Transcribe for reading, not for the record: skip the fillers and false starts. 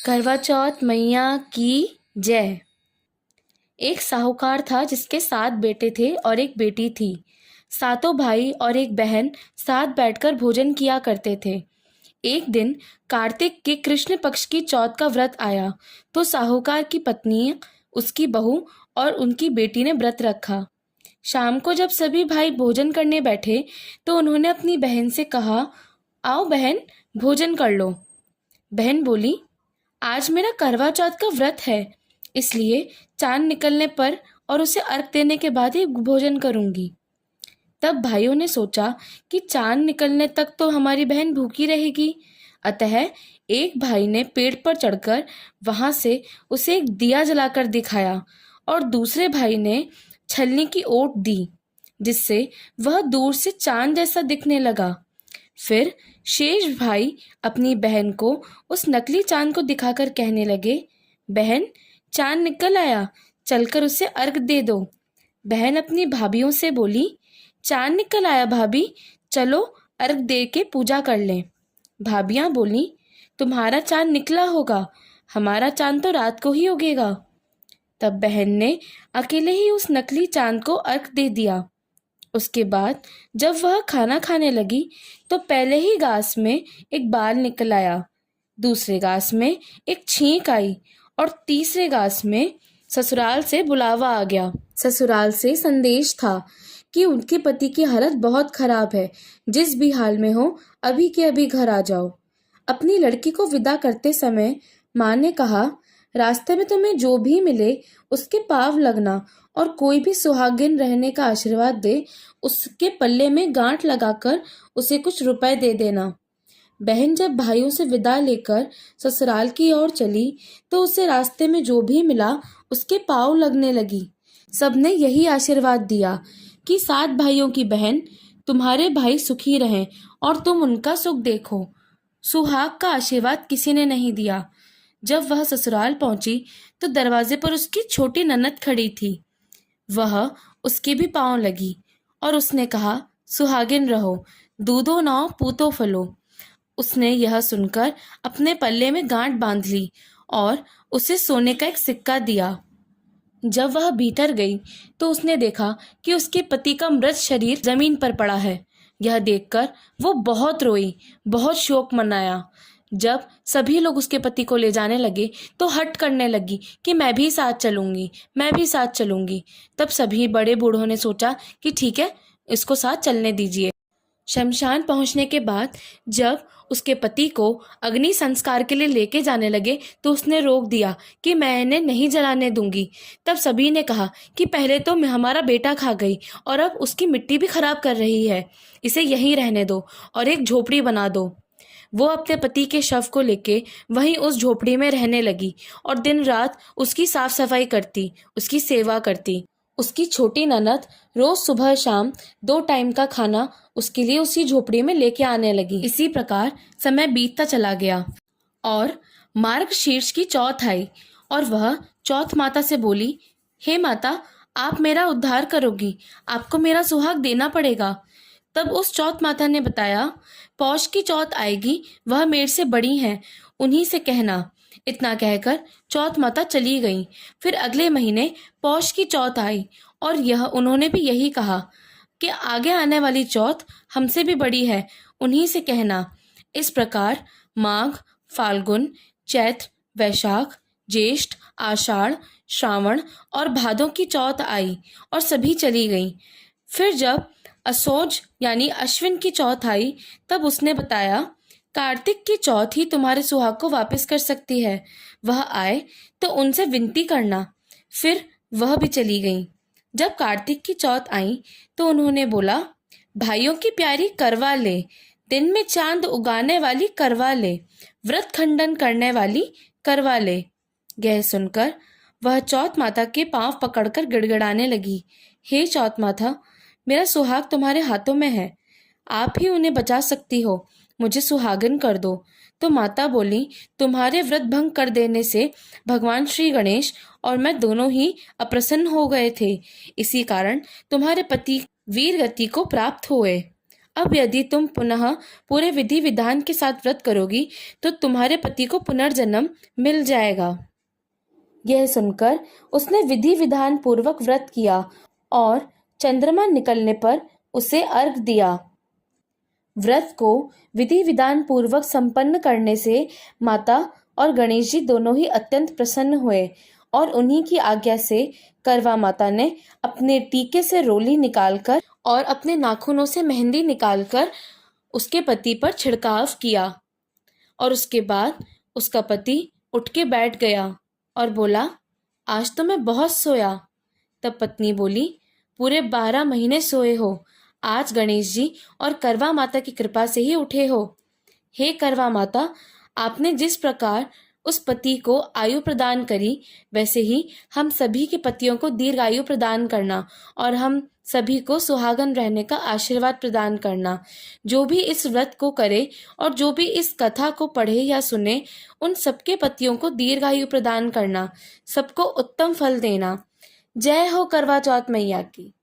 करवा चौथ मैया की जय। एक साहूकार था जिसके 7 बेटे थे और एक बेटी थी। सातों भाई और एक बहन साथ बैठकर भोजन किया करते थे। एक दिन कार्तिक के कृष्ण पक्ष की चौथ का व्रत आया तो साहूकार की पत्नी, उसकी बहू और उनकी बेटी ने व्रत रखा। शाम को जब सभी भाई भोजन करने बैठे तो उन्होंने अपनी बहन से कहा, आओ बहन, भोजन कर लो। बहन बोली, आज मेरा करवा चौथ का व्रत है, इसलिए चांद निकलने पर और उसे अर्घ देने के बाद ही भोजन करूंगी। तब भाइयों ने सोचा कि चांद निकलने तक तो हमारी बहन भूखी रहेगी, अतः एक भाई ने पेड़ पर चढ़कर वहां से उसे एक दिया जलाकर दिखाया और दूसरे भाई ने छलनी की ओट दी, जिससे वह दूर से चांद जैसा दिखने लगा। फिर शेष भाई अपनी बहन को उस नकली चांद को दिखाकर कहने लगे, बहन, चांद निकल आया, चलकर उसे अर्घ दे दो। बहन अपनी भाभीियों से बोली, चांद निकल आया भाभी, चलो अर्घ दे के पूजा कर लें। भाभियां बोली, तुम्हारा चांद निकला होगा, हमारा चांद तो रात को ही उगेगा। तब बहन ने अकेले ही उस नकली चांद को अर्घ दे दिया। उसके बाद जब वह खाना खाने लगी तो पहले ही गास में एक बाल निकल आया, दूसरे गास में एक छींक आई और तीसरे गास में ससुराल से बुलावा आ गया। ससुराल से संदेश था कि उनके पति की हालत बहुत खराब है, जिस भी हाल में हो अभी के अभी घर आ जाओ। अपनी लड़की को विदा करते समय माँ ने कहा, रास्ते में तुम्हें जो भी मिले उसके पाव लगना और कोई भी सुहागिन रहने का आशीर्वाद दे, उसके पल्ले में गांठ लगाकर उसे कुछ रुपए दे देना। बहन जब भाइयों से विदा लेकर ससुराल की ओर चली तो उसे रास्ते में जो भी मिला उसके पाँव लगने लगी। सबने यही आशीर्वाद दिया कि 7 भाइयों की बहन, तुम्हारे भाई सुखी रहें और तुम उनका सुख देखो। सुहाग का आशीर्वाद किसी ने नहीं दिया। जब वह ससुराल पहुंची तो दरवाजे पर उसकी छोटी ननद खड़ी थी। वह उसके भी पांव लगी और उसने कहा, सुहागिन रहो, दूधो नाओ पूतो फलो। उसने यह सुनकर अपने पल्ले में गांठ बांध ली और उसे सोने का एक सिक्का दिया। जब वह भीतर गई तो उसने देखा कि उसके पति का मृत शरीर जमीन पर पड़ा है। यह देखकर वो बहुत रोई, बहुत शोक मनाया। जब सभी लोग उसके पति को ले जाने लगे तो हट करने लगी कि मैं भी साथ चलूंगी, मैं भी साथ चलूंगी। तब सभी बड़े बूढ़ों ने सोचा कि ठीक है, इसको साथ चलने दीजिए। शमशान पहुंचने के बाद जब उसके पति को अग्नि संस्कार के लिए लेके जाने लगे तो उसने रोक दिया कि मैं इन्हें नहीं जलाने दूंगी। तब सभी ने कहा कि पहले तो हमारा बेटा खा गई और अब उसकी मिट्टी भी खराब कर रही है, इसे यहीं रहने दो और एक झोपड़ी बना दो। वो अपने पति के शव को लेके वहीं उस झोपड़ी में रहने लगी और दिन रात उसकी साफ सफाई करती, उसकी सेवा करती। उसकी छोटी ननद रोज सुबह शाम 2 टाइम का खाना उसके लिए उसी झोपड़ी में लेके आने लगी। इसी प्रकार समय बीतता चला गया और मार्गशीर्ष की चौथ आई और वह चौथ माता से बोली, हे माता, आप मेरा उद्धार करोगी, आपको मेरा सुहाग देना पड़ेगा। तब उस चौथ माता ने बताया, पौष की चौथ आएगी, वह मेरे से बड़ी हैं, उन्हीं से कहना। इतना कहकर चौथ माता चली गई। फिर अगले महीने पौष की चौथ आई और उन्होंने भी यही कहा कि आगे आने वाली चौथ हमसे भी बड़ी है, उन्हीं से कहना। इस प्रकार माघ, फाल्गुन, चैत्र, वैशाख, ज्येष्ठ, आषाढ़, श्रावण और भादों की चौथ आई और सभी चली गई। फिर जब असोज यानी अश्विन की चौथ आई तब उसने बताया, कार्तिक की चौथ ही तुम्हारे सुहाग को वापस कर सकती है, वह आए तो उनसे विनती करना। फिर वह भी चली गई। जब कार्तिक की चौथ आई तो उन्होंने बोला, भाइयों की प्यारी करवा ले, दिन में चांद उगाने वाली करवा ले, व्रत खंडन करने वाली करवा ले। यह सुनकर वह चौथ माता के पांव पकड़कर गिड़गिड़ाने लगी, हे चौथ माता, मेरा सुहाग तुम्हारे हाथों में है, आप ही उन्हें बचा सकती हो, मुझे सुहागिन कर दो। तो माता बोली, तुम्हारे व्रत भंग कर देने से भगवान श्री गणेश और मैं दोनों ही अप्रसन्न हो गए थे, इसी कारण तुम्हारे पति वीर गति को प्राप्त हुए। अब यदि तुम पुनः पूरे विधि विधान के साथ व्रत करोगी तो तुम्हारे पति को पुनर्जन्म मिल जाएगा। यह सुनकर उसने विधि विधान पूर्वक व्रत किया और चंद्रमा निकलने पर उसे अर्घ दिया। व्रत को विधि विधान पूर्वक संपन्न करने से माता और गणेश जी दोनों ही अत्यंत प्रसन्न हुए और उन्हीं की आज्ञा से करवा माता ने अपने टीके से रोली निकालकर और अपने नाखूनों से मेहंदी निकालकर उसके पति पर छिड़काव किया और उसके बाद उसका पति उठ के बैठ गया और बोला, आज तो मैं बहुत सोया। तब पत्नी बोली, पूरे 12 महीने सोए हो, आज गणेश जी और करवा माता की कृपा से ही उठे हो। हे करवा माता, आपने जिस प्रकार उस पति को आयु प्रदान करी, वैसे ही हम सभी के पतियों को दीर्घायु प्रदान करना और हम सभी को सुहागन रहने का आशीर्वाद प्रदान करना। जो भी इस व्रत को करे और जो भी इस कथा को पढ़े या सुने, उन सबके पतियों को दीर्घायु प्रदान करना, सबको उत्तम फल देना। जय हो करवा चौथ मैया की।